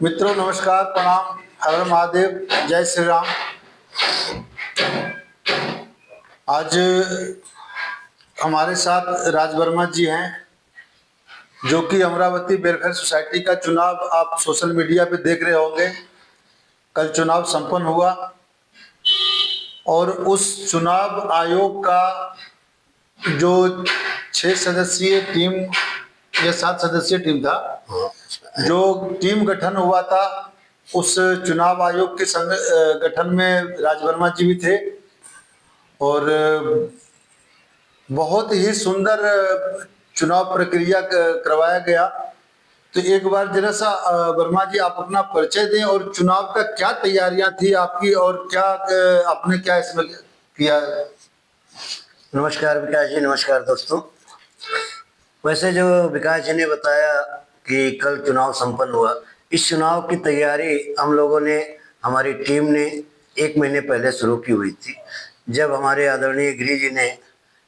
मित्रों नमस्कार, प्रणाम, हर हर महादेव, जय श्री राम। आज हमारे साथ राज वर्मा जी हैं, जो कि अमरावती वेलफेयर सोसाइटी का चुनाव आप सोशल मीडिया पे देख रहे होंगे। कल चुनाव संपन्न हुआ और उस चुनाव आयोग का जो 6 सदस्यीय टीम या 7 सदस्यीय टीम था, जो टीम गठन हुआ था, उस चुनाव आयोग के संग गठन में राज वर्मा जी भी थे और बहुत ही सुंदर चुनाव प्रक्रिया करवाया गया। तो एक बार जरा सा वर्मा जी आप अपना परिचय दें और चुनाव का क्या तैयारियां थी आपकी और क्या आपने क्या इसमें किया। नमस्कार विकास जी। नमस्कार दोस्तों। वैसे जो विकास जी ने बताया कि कल चुनाव संपन्न हुआ, इस चुनाव की तैयारी हम लोगों ने, हमारी टीम ने 1 महीने पहले शुरू की हुई थी। जब हमारे आदरणीय गिरी जी ने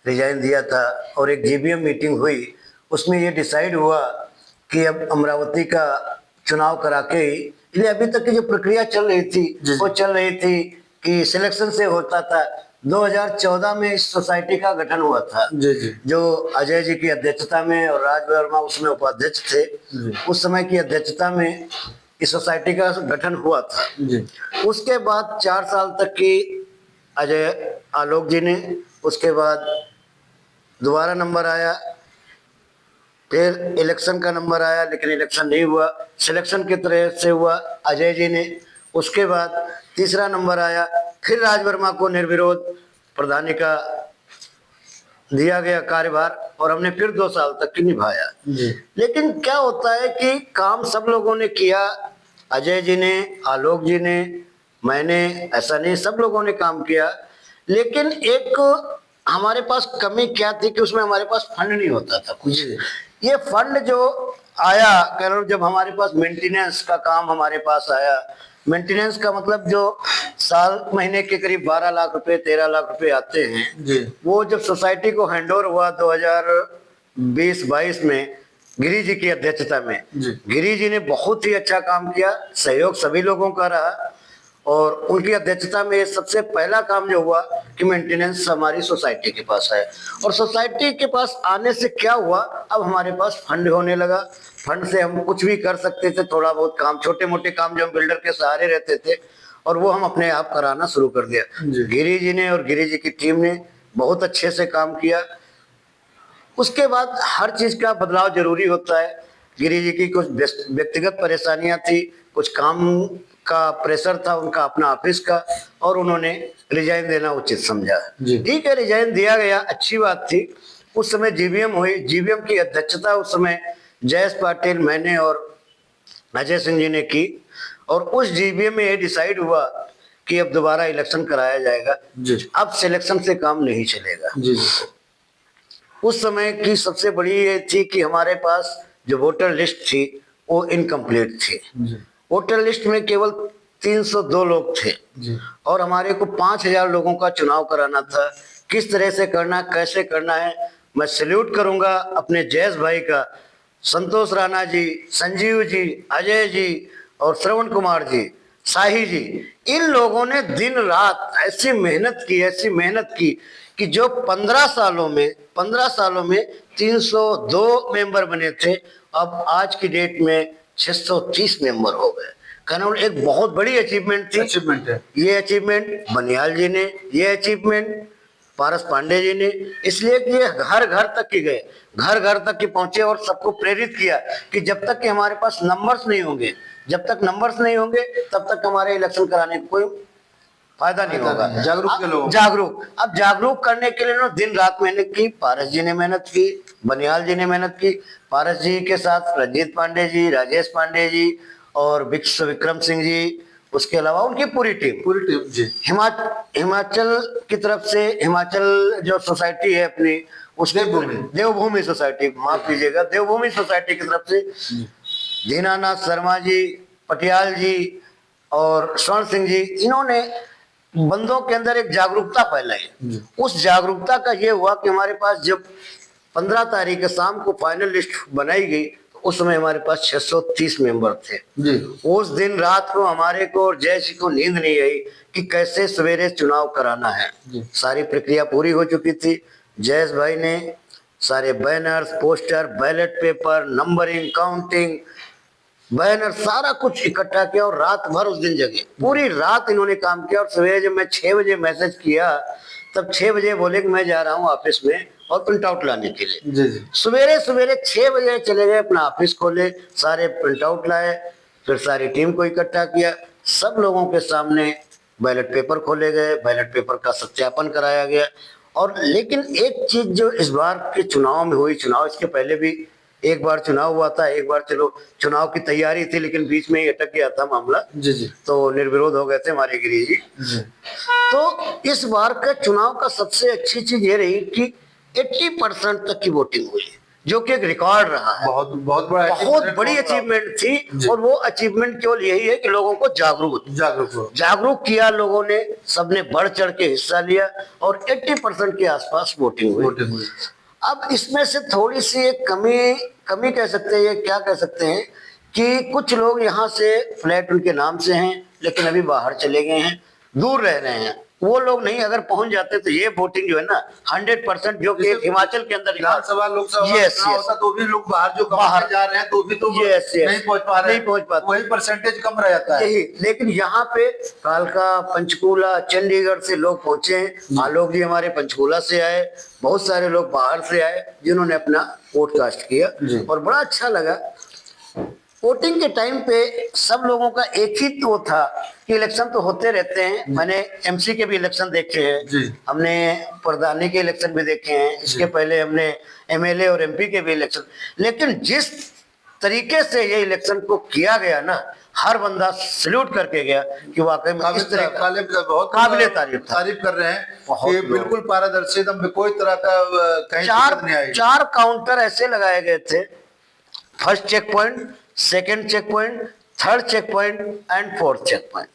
रिजाइन दिया था और एक जीबीएम मीटिंग हुई, उसमें ये डिसाइड हुआ कि अब अमरावती का चुनाव करा के ही, इसलिए अभी तक की जो प्रक्रिया चल रही थी वो चल रही थी कि सिलेक्शन से होता था। 2014 में इस सोसाइटी का गठन हुआ था जो अजय जी की अध्यक्षता में, और राज वर्मा उसमें उपाध्यक्ष थे। उस समय की अध्यक्षता में इस सोसाइटी का गठन हुआ था। उसके बाद 4 साल तक की अजय आलोक जी ने, उसके बाद दोबारा नंबर आया, फिर इलेक्शन का नंबर आया लेकिन इलेक्शन नहीं हुआ, सिलेक्शन की तरह से हुआ अजय जी ने। उसके बाद तीसरा नंबर आया, फिर राज वर्मा को निर्विरोध प्रधानी का दिया गया कार्यभार और हमने फिर 2 साल तक की निभाया। लेकिन क्या होता है कि काम सब लोगों ने किया, अजय जी ने, आलोक जी ने, मैंने, ऐसा नहीं, सब लोगों ने काम किया। लेकिन एक हमारे पास कमी क्या थी कि उसमें हमारे पास फंड नहीं होता था कुछ। ये फंड जो आया, कह लो जब हमारे पास मेंटेनेंस का काम हमारे पास आया, मेंटेनेंस का मतलब जो साल महीने के करीब 12 लाख रुपए 13 लाख रुपए आते हैं, वो जब सोसाइटी को हैंडओवर हुआ 2020-22 में गिरी जी की अध्यक्षता में, गिरी जी ने बहुत ही अच्छा काम किया, सहयोग सभी लोगों का रहा और उनकी अध्यक्षता में सबसे पहला काम जो हुआ कि मेंटेनेंस हमारी सोसाइटी के पास है। और सोसाइटी के पास आने से क्या हुआ, अब हमारे पास फंड होने लगा। फंड से हम कुछ भी कर सकते थे, थोड़ा बहुत काम, छोटे मोटे काम जो हम बिल्डर के सहारे रहते थे, और वो हम अपने आप कराना शुरू कर दिया। गिरी जी ने और गिरी जी की टीम ने बहुत अच्छे से काम किया। उसके बाद हर चीज का बदलाव जरूरी होता है। गिरी जी की कुछ व्यक्तिगत परेशानियां थी, कुछ काम का प्रेशर था उनका अपना ऑफिस का, और उन्होंने रिजाइन देना उचित समझा। ठीक है, रिजाइन दिया गया, अच्छी बात थी। उस समय जीबीएम हुई, जीबीएम की अध्यक्षता उस समय जयेश पाटिल, मैंने और अजय सिंह जी ने की, और उस जीबीएम में ये डिसाइड हुआ कि अब दोबारा इलेक्शन कराया जाएगा। अब सिलेक्शन से काम नहीं चलेगा। उस समय की सबसे बड़ी ये थी कि हमारे पास जो वोटर लिस्ट थी वो इनकम्प्लीट थी। वोटर लिस्ट में केवल 302 लोग थे और हमारे को 5000 लोगों का चुनाव कराना था। किस तरह से करना, कैसे करना है, मैं सैल्यूट करूंगा अपने जयेश भाई का, संतोष राणा जी, संजीव जी, अजय जी और श्रवण कुमार जी, शाही जी। इन लोगों ने दिन रात ऐसी मेहनत की कि जो 15 सालों में 302 मेंबर बने थे, अब आज की डेट में 630 मेंबर हो गए। कानून एक बहुत बड़ी अचीवमेंट है। ये अचीवमेंट बनियाल जी ने, ये अचीवमेंट पारस पांडे जी ने, इसलिए कि ये घर घर तक की गए, घर घर तक की पहुंचे और सबको प्रेरित किया कि जब तक कि हमारे पास नंबर्स नहीं होंगे, तब तक हमारे इलेक्शन कराने का कोई फायदा नहीं होगा। जागरूक अब जागरूक करने के लिए दिन रात मेहनत की। पारस जी ने मेहनत की, बनियाल जी ने मेहनत की, पारस जी के साथ रंजीत पांडे जी, राजेश पांडे जी और विक्रम सिंह जी, उसके अलावा उनकी पूरी टीम जी। हिमाचल की तरफ से, हिमाचल जो सोसाइटी है अपनी, उसके देवभूमि सोसाइटी, माफ कीजिएगा, देवभूमि सोसाइटी की तरफ से दीनानाथ शर्मा जी, पटियाल जी और स्वर्ण सिंह जी, इन्होंने बंदों के अंदर एक जागरूकता फैलाई। उस जागरूकता का ये हुआ कि हमारे पास जब 15 तारीख के शाम को फाइनल लिस्ट बनाई गई, तो उस समय हमारे पास 630 मेंबर थे जी। उस दिन रात को हमारे को और जय जी को नींद नहीं आई कि कैसे सवेरे चुनाव कराना है। सारी प्रक्रिया पूरी हो चुकी थी। जयेश भाई ने सारे banners, poster, ballot paper, numbering, counting, banner सारा कुछ इकट्ठा किया और रात भर उस दिन जगे। पूरी रात इन्होंने काम किया और सवेरे जब मैं 6 बजे मैसेज किया तब 6 बजे बोले कि मैं जा रहा हूँ ऑफिस में और प्रिंट आउट लाने के लिए। जी जी। सवेरे सवेरे 6 बजे चले गए, अपना ऑफिस खोले, सारे प्रिंट आउट लाए, फिर सारी टीम को इकट्ठा किया, सब लोगों के सामने बैलेट पेपर खोले गए, बैलेट पेपर का सत्यापन कराया गया। और लेकिन एक चीज जो इस बार के चुनाव में हुई, चुनाव इसके पहले भी एक बार चुनाव हुआ था, एक बार चलो चुनाव की तैयारी थी लेकिन बीच में ही अटक गया था मामला। जी जी। तो निर्विरोध हो गए थे हमारे गिरीश जी। जी। तो इस बार का चुनाव का सबसे अच्छी चीज ये रही कि 80% तक की वोटिंग हुई, जो कि एक रिकॉर्ड रहा है। बहुत बहुत बड़ा बहुत बड़ी अचीवमेंट थी। और वो अचीवमेंट केवल यही है कि लोगों को जागरूक किया, लोगों ने सबने बढ़ चढ़ के हिस्सा लिया और 80% के आसपास वोटिंग हुई। अब इसमें से थोड़ी सी एक कमी कह सकते हैं, क्या कह सकते हैं कि कुछ लोग यहाँ से फ्लैट उनके नाम से हैं लेकिन अभी बाहर चले गए हैं, दूर रह रहे हैं। वो लोग नहीं अगर पहुंच जाते तो ये वोटिंग जो है ना 100% जो कि हिमाचल के अंदर विधानसभा लोकसभा होता तो भी लोग बाहर जो बाहर जा रहे हैं तो भी तो नहीं पहुंच पाते, वही परसेंटेज कम रह जाता है। लेकिन यहाँ पे कालका, पंचकूला, चंडीगढ़ से लोग पहुंचे हैं। आलोक जी हमारे पंचकूला से आए, बहुत सारे लोग बाहर से आए जिन्होंने अपना वोट कास्ट किया और बड़ा अच्छा लगा। वोटिंग के टाइम पे सब लोगों का एक ही तो था कि इलेक्शन तो होते रहते हैं। मैंने एमसी के भी इलेक्शन देखे हैं, हमने प्रधानी के इलेक्शन भी देखे हैं, इसके पहले हमने एमएलए और एमपी के भी इलेक्शन। लेकिन जिस तरीके से ये इलेक्शन को किया गया ना, हर बंदा सैल्यूट करके गया कि वाकई में इस तरह बहुत काबिले तारीफ कर रहे हैं कि बिल्कुल पारदर्शी, एकदम कोई तरह का कहीं दिक्कत नहीं आई। 4 काउंटर ऐसे लगाए गए थे, first check point, second check point, third check point and fourth check point.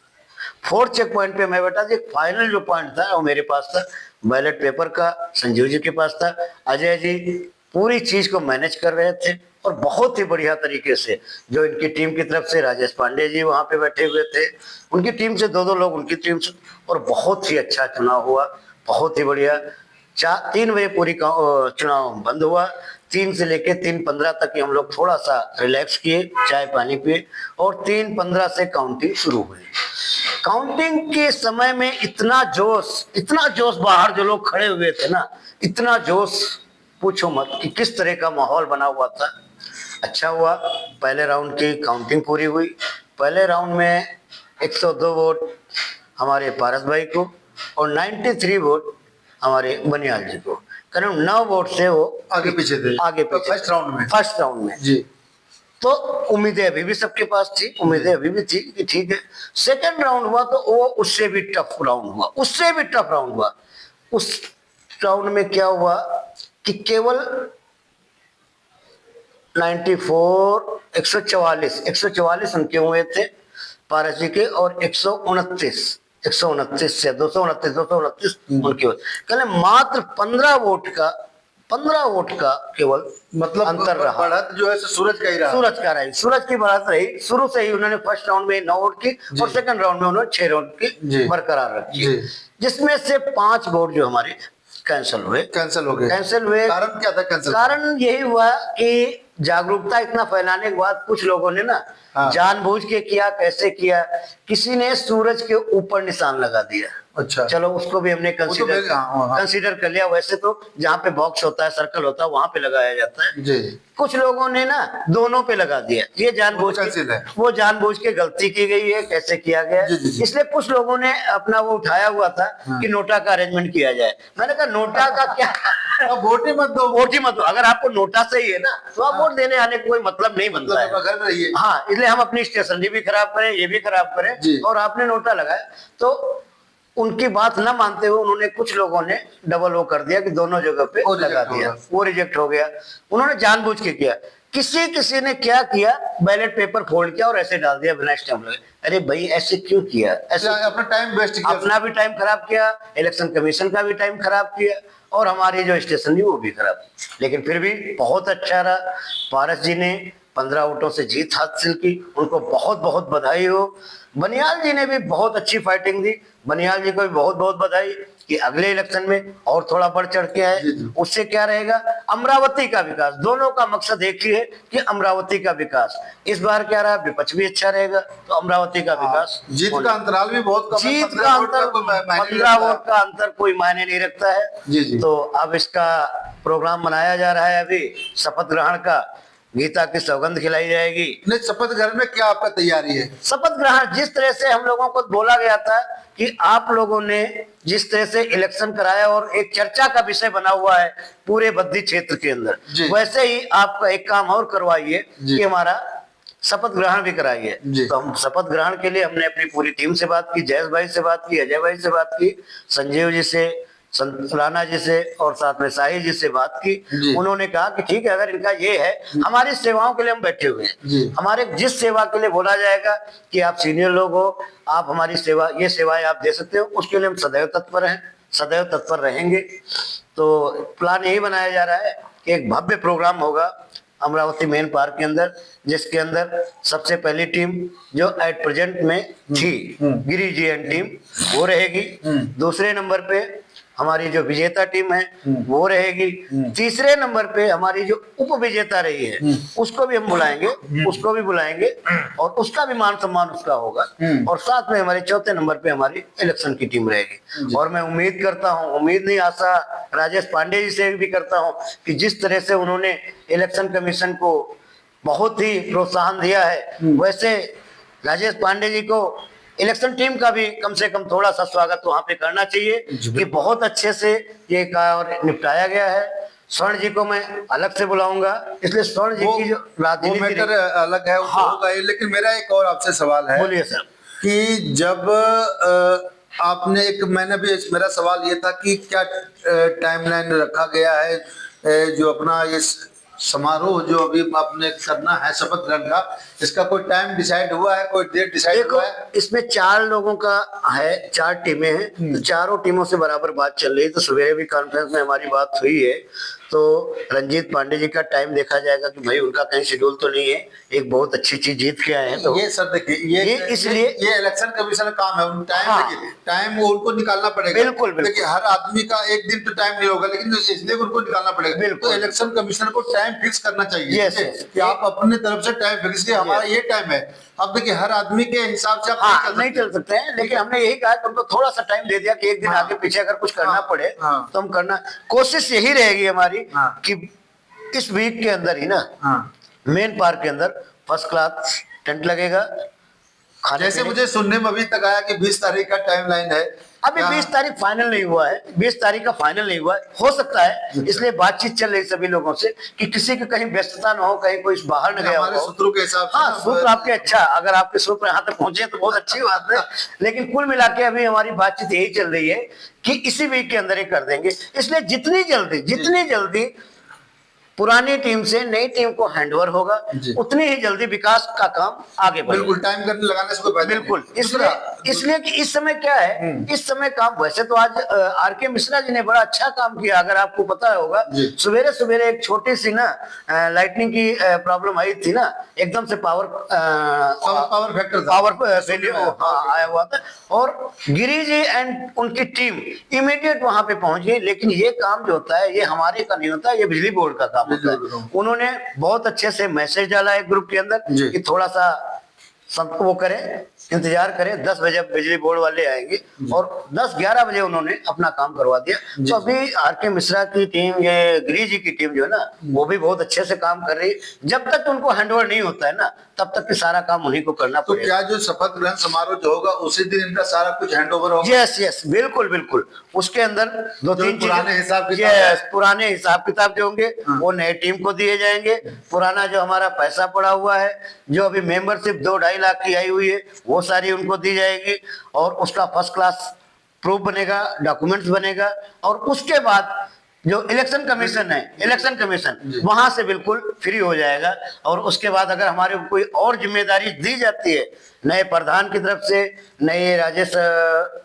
Fourth check point पे मैं बेटा जी फाइनल जो पॉइंट था वो मेरे पास था, बैलेट पेपर का संजीव जी के पास था। अजय जी पूरी चीज को मैनेज कर रहे थे और बहुत ही बढ़िया तरीके से, जो इनकी टीम की तरफ से राजेश पांडे जी वहां पे बैठे हुए थे, उनकी टीम से 2-2 लोग उनकी टीम से, और बहुत ही अच्छा चुनाव हुआ, बहुत ही बढ़िया। 3 बजे पूरी चुनाव बंद हुआ, 3 से लेके 3:15 तक हम लोग थोड़ा सा रिलैक्स किए, चाय पानी पिए और 3:15 से काउंटिंग शुरू हुई। काउंटिंग के समय में इतना जोश बाहर जो लोग खड़े हुए थे ना, इतना जोश पूछो मत कि किस तरह का माहौल बना हुआ था। अच्छा हुआ, पहले राउंड की काउंटिंग पूरी हुई। पहले राउंड में 102 वोट हमारे पारस भाई को और 93 वोट हमारे बनियाल जी को, करीब 9 वोट से वो आगे पीछे थे फर्स्ट राउंड में जी। तो उम्मीदें अभी भी सबके पास थी, उम्मीदें अभी भी थी कि ठीक है। सेकंड राउंड हुआ तो वो उससे भी टफ राउंड हुआ। उस राउंड में क्या हुआ कि केवल 144 अंक हुए थे पारस जी के और 129 से 229 उनके, कल मात्र 15 वोट का केवल मतलब अंतर रहा। बढ़त जो है सूरज का रहा, सूरज की बढ़त रही। शुरू से ही उन्होंने फर्स्ट राउंड में 9 वोट की और सेकंड राउंड में उन्होंने 6 वोट की बरकरार रखी, जिसमें से 5 वोट जो हमारे कैंसिल हो गए। कारण क्या था कैंसिल? कारण यही हुआ कि जागरूकता इतना फैलाने के बाद कुछ लोगों ने ना जानबूझ के किया। कैसे किया? किसी ने सूरज के ऊपर निशान लगा दिया। अच्छा, चलो उसको भी हमने कंसीडर कर लिया। वैसे तो जहाँ पे बॉक्स होता है, सर्कल होता है, वहां पे लगाया जाता है जी। कुछ लोगों ने ना दोनों पे लगा दिया। ये जानबूझ के गलती की गई है। कैसे किया गया? इसलिए कुछ लोगों ने अपना वो उठाया हुआ था कि नोटा का अरेंजमेंट किया जाए। मैंने कहा नोटा का क्या, वोट ही मत दो। अगर आपको नोटा सही है ना तो आप वोट देने आने का कोई मतलब नहीं बनता है। हाँ, इसलिए हम अपनी स्टेशनरी भी खराब करें, ये भी खराब करें, और आपने नोटा लगाया। तो उनकी बात न मानते हुए उन्होंने, कुछ लोगों ने डबल वो कर दिया कि दोनों जगह पे लगा दिया, वो रिजेक्ट हो गया। उन्होंने जानबूझ के किया। किसी ने क्या किया, बैलेट पेपर फोल्ड किया और ऐसे डाल दिया बिना स्टैम्प लगे। अरे भाई ऐसे क्यों किया? ऐसे अपना टाइम वेस्ट किया, अपना भी टाइम खराब किया, इलेक्शन कमीशन का भी टाइम खराब किया और हमारी जो स्टेशन थी वो भी खराब। लेकिन फिर भी बहुत अच्छा रहा। पारस जी ने 15 वोटों से जीत हासिल की। उनको बहुत बहुत बधाई हो। बनियाल जी ने भी बहुत अच्छी फाइटिंग दी। बनियाल जी को भी बहुत बहुत बधाई कि अगले इलेक्शन में और थोड़ा बढ़ चढ़ के आए। उससे क्या रहेगा, अमरावती का विकास। दोनों का मकसद एक ही है कि अमरावती का विकास। इस बार क्या रहा, विपक्ष भी अच्छा रहेगा तो अमरावती का विकास। जीत का अंतराल भी बहुत कम है, जीत 15 का वोट अंतर, कोई मायने नहीं 15 रखता है। वोट का अंतर कोई मायने नहीं रखता है। जी जी। तो अब इसका प्रोग्राम मनाया जा रहा है। अभी शपथ ग्रहण का, गीता की सौगंध खिलाई जाएगी। नहीं, शपथ ग्रहण में क्या आपका तैयारी है? शपथ ग्रहण जिस तरह से हम लोगों को बोला गया था कि आप लोगों ने जिस तरह से इलेक्शन कराया और एक चर्चा का विषय बना हुआ है पूरे बद्दी क्षेत्र के अंदर, वैसे ही आपका एक काम और करवाइए कि हमारा शपथ ग्रहण भी कराइए। तो हम शपथ ग्रहण के लिए हमने अपनी पूरी टीम से बात की, जयेश भाई से बात की, अजय भाई से बात की, संजीव जी से, राणा जी से और साथ में साहिल जी से बात की। उन्होंने कहा कि ठीक है, अगर इनका ये है, हमारी सेवाओं के लिए हम बैठे हुए हैं। हमारे जिस सेवा के लिए बोला जाएगा कि आप सीनियर लोग हो, आप हमारी सेवा, ये सेवाएं आप दे सकते हो, उसके लिए हम सदैव तत्पर हैं, सदैव तत्पर रहेंगे। तो प्लान यही बनाया जा रहा है कि एक भव्य प्रोग्राम होगा अमरावती मेन पार्क के अंदर, जिसके अंदर सबसे पहली टीम जो एट प्रेजेंट में थी, गिरी जी एंड टीम, वो रहेगी। दूसरे नंबर पे हमारी जो विजेता टीम है वो रहेगी। तीसरे नंबर पे हमारी जो उप विजेता रही है उसको भी हम बुलाएंगे, उसको भी बुलाएंगे और उसका भी मान सम्मान उसका होगा। और साथ में हमारे चौथे नंबर पे हमारी इलेक्शन की टीम रहेगी। और मैं उम्मीद करता हूँ, उम्मीद नहीं, आशा राजेश पांडे जी से भी करता हूँ कि जिस तरह से उन्होंने इलेक्शन कमीशन को बहुत ही प्रोत्साहन दिया है, वैसे राजेश पांडे जी को इलेक्शन टीम का भी कम से कम थोड़ा सा स्वागत वहां पे करना चाहिए कि बहुत अच्छे से ये कार्य निपटाया गया है। स्वर्ण जी को मैं अलग से बुलाऊंगा, इसलिए स्वर्ण जी की जो राजनीति मैटर अलग है, हाँ। होगा ही। लेकिन मेरा एक और आपसे सवाल है। बोलिए सर। कि जब आपने एक, मैंने भी, मेरा सवाल ये था कि क्या टाइमलाइन रखा गया है जो अपना ये समारोह जो अभी आपने करना है शपथ ग्रहण का, इसका कोई टाइम डिसाइड हुआ है, कोई डेट डिसाइड हुआ है? इसमें 4 लोगों का है, 4 टीमें हैं, तो चारों टीमों से बराबर बात चल रही है। तो सुबह भी कॉन्फ्रेंस में हमारी बात हुई है, तो रंजीत पांडे जी का टाइम देखा जाएगा कि भाई उनका कहीं शेड्यूल तो नहीं है, एक बहुत अच्छी चीज जीत के आए हैं। तो ये सर देखिए, ये इसलिए ये इलेक्शन कमीशन का काम है, उन टाइम, हाँ। टाइम वो उनको निकालना पड़ेगा। बिल्कुल देखिए, हर आदमी का एक दिन तो टाइम नहीं होगा, लेकिन इसलिए उनको निकालना पड़ेगा। तो इलेक्शन कमीशन को टाइम फिक्स करना चाहिए कि आप अपने तरफ से टाइम फिक्स किए, हमारा ये टाइम है। अब देखिए, हर आदमी के हिसाब से आप नहीं चल सकते हैं, लेकिन हमने यही कहा कि उनको थोड़ा सा टाइम दे दिया कि एक दिन आगे पीछे अगर कुछ करना पड़े तो हम करना, कोशिश यही रहेगी हमारी कि इस वीक के अंदर ही ना मेन पार्क के अंदर फर्स्ट क्लास टेंट लगेगा। जैसे मुझे सुनने में अभी तक आया कि 20 तारीख का टाइमलाइन है। अभी 20 तारीख फाइनल नहीं हुआ है, 20 तारीख का फाइनल नहीं हुआ है, हो सकता है, इसलिए बातचीत चल रही सभी लोगों से कि किसी की कहीं व्यस्तता न हो, कहीं कोई बाहर न गया हो। हमारे सूत्रों के हिसाब से, हाँ, सूत्र आपके अच्छा, अगर आपके सूत्र यहाँ तक पहुंचे तो बहुत अच्छी बात है। लेकिन कुल मिला के अभी हमारी बातचीत यही चल रही है कि इसी वीक के अंदर ही कर देंगे। इसलिए जितनी जल्दी पुरानी टीम से नई टीम को हैंडओवर होगा, उतनी ही जल्दी विकास का काम आगे बढ़ेगा। बिल्कुल, टाइम करने लगाने से कोई फायदा नहीं। बिल्कुल, इसलिए कि इस समय क्या है, इस समय काम, वैसे तो आज आर.के. मिश्रा जी ने बड़ा अच्छा काम किया। अगर आपको पता होगा, सवेरे सवेरे एक छोटी सी ना लाइटनिंग की प्रॉब्लम आई थी ना, एकदम से पावर फैक्टर आया हुआ था, और गिरी जी एंड उनकी टीम इमीडिएट वहां पे पहुंच गई। लेकिन ये काम जो होता है, ये हमारे का नहीं होता, ये बिजली बोर्ड का काम होता है। उन्होंने बहुत अच्छे से मैसेज डाला है ग्रुप के अंदर कि थोड़ा सा वो करें, इंतजार करें, 10 बजे बिजली बोर्ड वाले आएंगे, और 10-11 बजे उन्होंने अपना काम करवा दिया। तो अभी आर.के. मिश्रा की टीम, ये गिरी जी की टीम जो है ना, वो भी बहुत अच्छे से काम कर रही है। जब तक उनको हैंडओवर नहीं होता है ना, तब तक सारा काम उन्हीं को करना पड़ेगा। तो क्या जो शपथ ग्रहण समारोह जो होगा उसी दिन इनका सारा कुछ हैंडओवर होगा? यस, बिल्कुल। उसके अंदर 2-3 पुराने हिसाब किताब जो होंगे वो नई टीम को दिए जाएंगे। पुराना जो हमारा पैसा पड़ा हुआ है, जो अभी मेंबरशिप 2-2.5 लाख की आई हुई है, वो सारी उनको दी जाएगी, और उसका फर्स्ट क्लास प्रूफ बनेगा, डॉक्यूमेंट्स बनेगा। और उसके बाद जो इलेक्शन कमीशन वहां से बिल्कुल फ्री हो जाएगा। और उसके बाद अगर हमारे को कोई और जिम्मेदारी दी जाती है, नए प्रधान की तरफ से, नए राजेश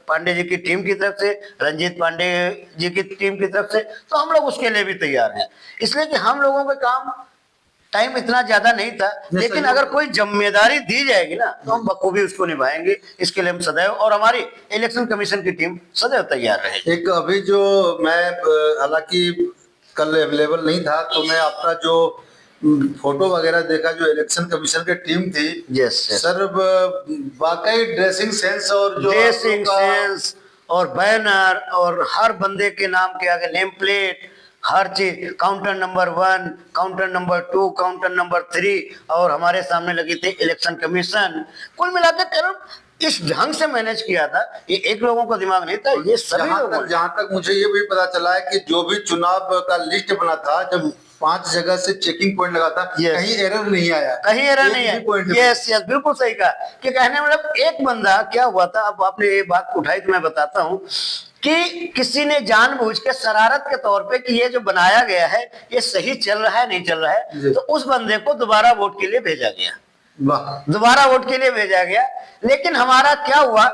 पांडे जी की टीम की तरफ से, रंजीत पांडे जी की टीम की तरफ से, तो हम लोग उसके लिए भी तैयार हैं। इसलिए कि हम लोगों का काम टाइम इतना ज्यादा नहीं था, लेकिन अगर कोई जिम्मेदारी दी जाएगी ना तो हम बखूबी उसको निभाएंगे। इसके लिए हम सदैव, और हमारी इलेक्शन कमीशन की टीम सदैव तैयार रहेगी। एक अभी जो मैं हालांकि कल अवेलेबल नहीं था, तो मैं आपका जो फोटो वगैरह देखा जो इलेक्शन कमीशन की टीम थी। यस सर, वाकई ड्रेसिंग सेंस और जो ड्रेसिंग सेंस और बैनर और हर बंदे के नाम के आगे नेम प्लेट, हर चीज, counter number 1, counter number 2, counter number 3, और हमारे सामने लगी थी इलेक्शन कमीशन। कुल मिलाकर करीब इस ढंग से मैनेज किया था, ये एक लोगों का दिमाग नहीं था, ये सभी लोगों। जहां तक मुझे ये भी पता चला है कि जो भी चुनाव का लिस्ट बना था, जब 5 जगह से चेकिंग पॉइंट लगा था, कहीं एरर नहीं आया, कहीं एरर नहीं है। यस यस, बिल्कुल सही कहा कि कहने मतलब एक बंदा क्या हुआ था, अब आपने ये बात उठाई तो मैं बताता हूँ कि किसी ने जानबूझ के शरारत के तौर पे कि ये जो बनाया गया है ये सही चल रहा है नहीं चल रहा है, तो उस बंदे को दोबारा वोट के लिए भेजा गया, दोबारा वोट के लिए भेजा गया। लेकिन हमारा क्या हुआ,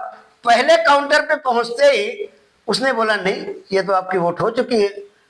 पहले काउंटर पे पहुंचते ही उसने बोला नहीं ये तो आपकी वोट हो चुकी है,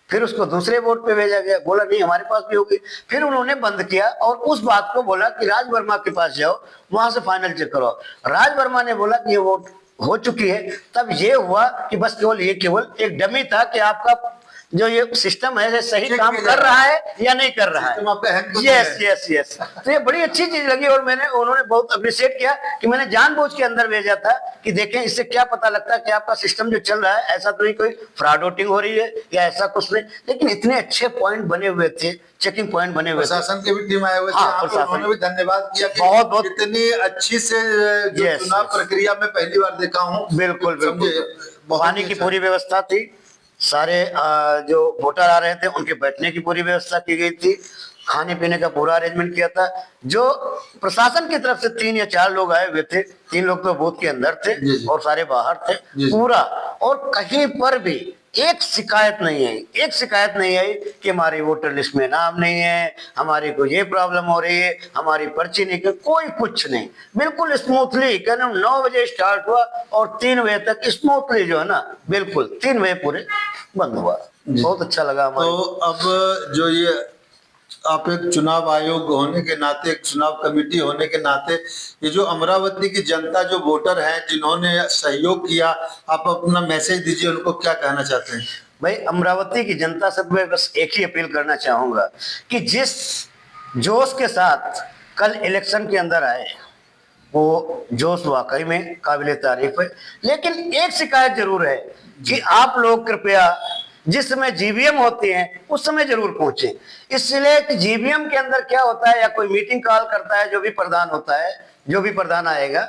फिर उसको दूसरे वोट पे भेजा गया, बोला नहीं हमारे पास भी होगी, फिर उन्होंने बंद किया और उस बात को बोला कि राज वर्मा के पास जाओ, वहां से फाइनल चेक करो। राज वर्मा ने बोला कि ये वोट हो चुकी है, तब ये हुआ कि बस केवल एक डमी था कि आपका जो ये सिस्टम है ये सही काम कर रहा है या नहीं कर रहा है। यस यस यस, तो ये बड़ी अच्छी चीज लगी और उन्होंने बहुत अप्रिशिएट किया कि मैंने जानबूझ के अंदर भेजा था कि देखें इससे क्या पता लगता है कि आपका सिस्टम जो चल रहा है ऐसा तो नहीं कोई फ्रॉड वोटिंग हो रही है या ऐसा कुछ नहीं, लेकिन इतने अच्छे पॉइंट बने हुए थे, चेकिंग पॉइंट बने हुए थे। प्रशासन की भी टीम आए हुए थे, उन्होंने भी धन्यवाद किया कि बहुत बहुत इतनी अच्छी से जो चुनाव प्रक्रिया में पहली बार देखा हूँ। बिल्कुल बिल्कुल, पानी की पूरी व्यवस्था थी, सारे जो वोटर आ रहे थे उनके बैठने की पूरी व्यवस्था की गई थी, खाने पीने का पूरा अरेंजमेंट किया था। जो प्रशासन की तरफ से 3 या 4 लोग आए हुए थे, 3 लोग तो बूथ के अंदर थे और सारे बाहर थे पूरा, और कहीं पर भी एक शिकायत नहीं आई, एक शिकायत नहीं आई कि हमारी वोटर लिस्ट में नाम नहीं है, हमारी को ये प्रॉब्लम हो रही है, हमारी पर्ची नहीं, कोई कुछ नहीं, बिल्कुल स्मूथली। कहना 9 बजे स्टार्ट हुआ और 3 बजे तक स्मूथली जो है ना, बिल्कुल 3 बजे पूरे बंद हुआ। बहुत अच्छा लगा हमारे। तो अब जो ये आप एक चुनाव आयोग होने के नाते, एक चुनाव कमेटी होने के नाते, ये जो अमरावती की जनता जो वोटर हैं जिन्होंने सहयोग किया, आप अपना मैसेज दीजिए, उनको क्या कहना चाहते हैं? भाई अमरावती की जनता से मैं बस एक ही अपील करना चाहूंगा कि जिस जोश के साथ कल इलेक्शन के अंदर आए वो जोश वाकई में काबिले तारीफ है, लेकिन एक शिकायत जरूर है कि आप लोग कृपया जिस समय जीबीएम होती हैं उस समय जरूर पहुंचे, इसलिए कि जीबीएम के अंदर क्या होता है, या कोई मीटिंग कॉल करता है, जो भी प्रधान होता है, जो भी प्रधान आएगा,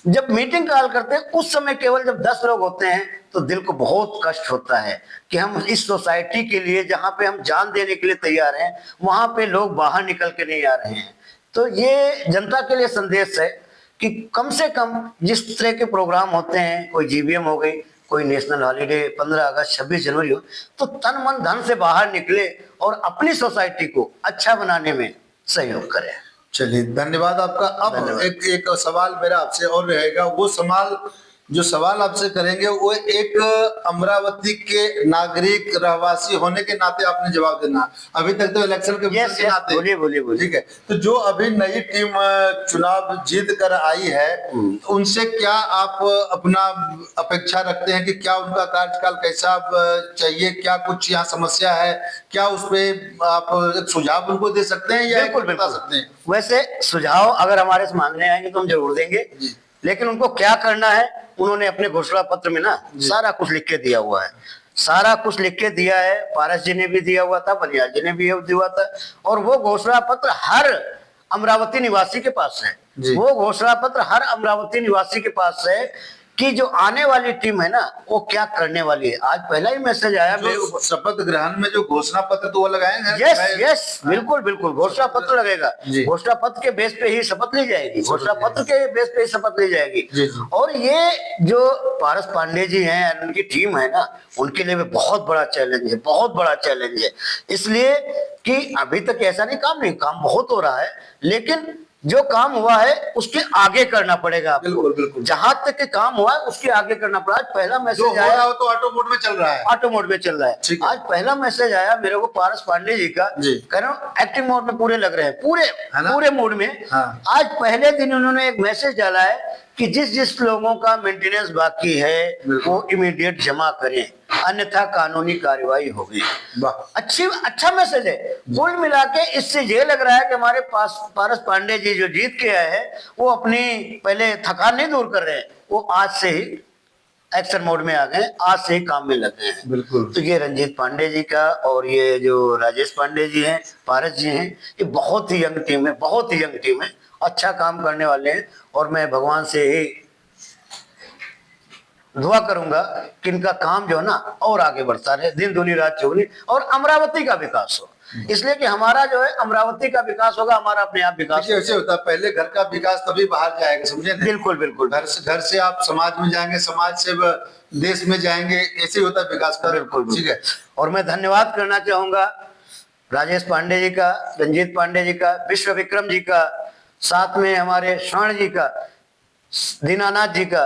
जब मीटिंग कॉल करते हैं उस समय केवल जब 10 लोग होते हैं तो दिल को बहुत कष्ट होता है कि हम इस सोसाइटी के लिए जहां पे हम जान देने के लिए तैयार हैं वहां पे लोग बाहर निकल के नहीं आ रहे हैं। तो ये जनता के लिए संदेश है कि कम से कम जिस तरह के प्रोग्राम होते हैं, कोई जीबीएम हो गई, कोई नेशनल हॉलीडे, 15 अगस्त, 26 जनवरी हो, तो तन मन धन से बाहर निकले और अपनी सोसाइटी को अच्छा बनाने में सहयोग करें। चलिए, धन्यवाद आपका। अब एक सवाल मेरा आपसे और रहेगा, वो सवाल आपसे करेंगे वो एक अमरावती के नागरिक रहवासी होने के नाते आपने जवाब देना। अभी तक तो इलेक्शन के नाते बोलिए। ठीक है, तो जो अभी नई टीम चुनाव जीत कर आई है, उनसे क्या आप अपना अपेक्षा रखते हैं कि क्या उनका कार्यकाल कैसा चाहिए, क्या कुछ यहाँ समस्या है, क्या उस पर आप एक सुझाव उनको दे सकते हैं या बता सकते हैं? वैसे सुझाव अगर हमारे से मांगने आएंगे तो हम जरूर देंगे, लेकिन उनको क्या करना है उन्होंने अपने घोषणा पत्र में ना सारा कुछ लिख के दिया हुआ है, सारा कुछ लिख के दिया है। पारस जी ने भी दिया हुआ था, बलिया जी ने भी दिया हुआ था, और वो घोषणा पत्र हर अमरावती निवासी के पास है, वो घोषणा पत्र हर अमरावती निवासी के पास है कि जो आने वाली टीम है ना वो क्या करने वाली है। आज पहला ही मैसेज आया शपथ ग्रहण में जो घोषणा पत्र तो वो लगाएंगे। यस बिल्कुल घोषणा पत्र लगेगा, घोषणा पत्र के बेस पे ही शपथ ली जाएगी, घोषणा पत्र के बेस पे ही शपथ ली जाएगी। और ये जो पारस पांडे जी हैं, उनकी टीम है ना, उनके लिए भी बहुत बड़ा चैलेंज है, बहुत बड़ा चैलेंज है, इसलिए कि अभी तक ऐसा नहीं काम बहुत हो रहा है, लेकिन जो काम हुआ है उसके आगे करना पड़ेगा आपको। बिल्कुल बिल्कुल। जहां तक के काम हुआ है उसके आगे करना पड़ा। आज पहला जो मैसेज हो आया, रहा हो तो ऑटो मोड में चल रहा है। ऑटो मोड में चल रहा है। ठीक है। आज पहला मैसेज आया मेरे को पारस पांडे जी का, जी। कह रहा हूँ एक्टिव मोड में पूरे लग रहे हैं, पूरे है ना? पूरे मूड में। हाँ। आज पहले दिन उन्होंने एक मैसेज डाला है कि जिस जिस लोगों का मेंटेनेंस बाकी है बिल्कुल। वो इमीडिएट जमा करें, अन्यथा कानूनी कार्रवाई होगी। वाह। अच्छा मैसेज है। कुल मिला के इससे ये लग रहा है कि हमारे पास पारस पांडे जी जो जीत के आए हैं वो अपनी पहले थकान नहीं दूर कर रहे हैं, वो आज से ही एक्शन मोड में आ गए, आज से ही काम में लगे हैं। बिल्कुल। तो ये रंजीत पांडे जी का और ये जो राजेश पांडे जी हैं, पारस जी हैं, ये बहुत ही यंग टीम है, बहुत ही यंग टीम है, अच्छा काम करने वाले हैं। और मैं भगवान से ही दुआ करूंगा कि इनका काम जो है ना और आगे बढ़ता रहे, दिन दूनी रात चौगुनी, और अमरावती का विकास हो। इसलिए कि हमारा जो है अमरावती का विकास होगा, हमारा अपने आप विकास देखिए ऐसे होता है, पहले घर का विकास तभी बाहर जाएगा, समझे ना? बिल्कुल बिल्कुल। घर से आप समाज में जाएंगे, समाज से देश में जाएंगे, ऐसे ही होता है विकास का। बिल्कुल ठीक है। और मैं धन्यवाद करना चाहूंगा राजेश पांडे जी का, रंजीत पांडे जी का, विश्व विक्रम जी का, साथ में हमारे स्वर्ण जी का, दीनानाथ जी का,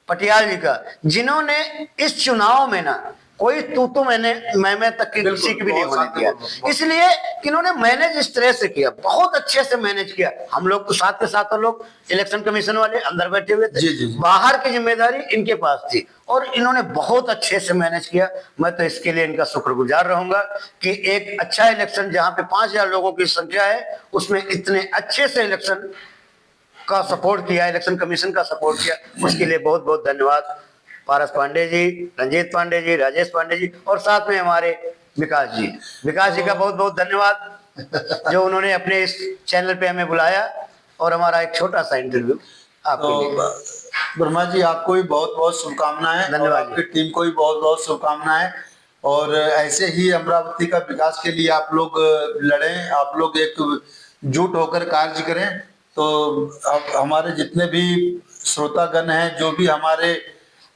पटियाल जी का, जिन्होंने इस चुनाव में ना कोई तू मैं तक की किसी की भी नहीं होने दिया। इसलिए कि इन्होंने मैनेज इस तरह से किया, बहुत अच्छे से मैनेज किया। हम लोग तो साथ के साथ लोग इलेक्शन कमीशन वाले अंदर बैठे हुए थे, जी, जी। बाहर की जिम्मेदारी इनके पास थी और इन्होंने बहुत अच्छे से मैनेज किया। मैं तो इसके लिए इनका शुक्रगुजार रहूंगा कि एक अच्छा इलेक्शन जहां पे 5000 लोगों की संख्या है उसमें इतने अच्छे से इलेक्शन का सपोर्ट किया, इलेक्शन कमीशन का सपोर्ट किया, उसके लिए बहुत बहुत धन्यवाद पारस पांडे जी, रंजीत पांडे जी, राजेश पांडे जी, और साथ में हमारे विकास जी का बहुत बहुत धन्यवाद जो उन्होंने अपने इस चैनल पे हमें बुलाया और हमारा एक छोटा सा इंटरव्यू आपके लिए। वर्मा जी आपको भी बहुत बहुत शुभकामनाएं, धन्यवाद। आपकी टीम को भी बहुत बहुत शुभकामनाएं, और ऐसे ही अमरावती का विकास के लिए आप लोग लड़ें, आप लोग एकजुट होकर कार्य करें। तो अब हमारे जितने भी श्रोतागण हैं, जो भी हमारे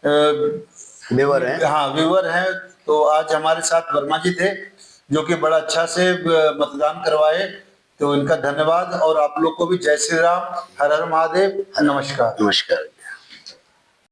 व्यूअर हैं, हाँ व्यूअर हैं, तो आज हमारे साथ वर्मा जी थे जो कि बड़ा अच्छा से मतदान करवाए, तो इनका धन्यवाद। और आप लोग को भी जय श्री राम, हर हर महादेव, नमस्कार। नमस्कार।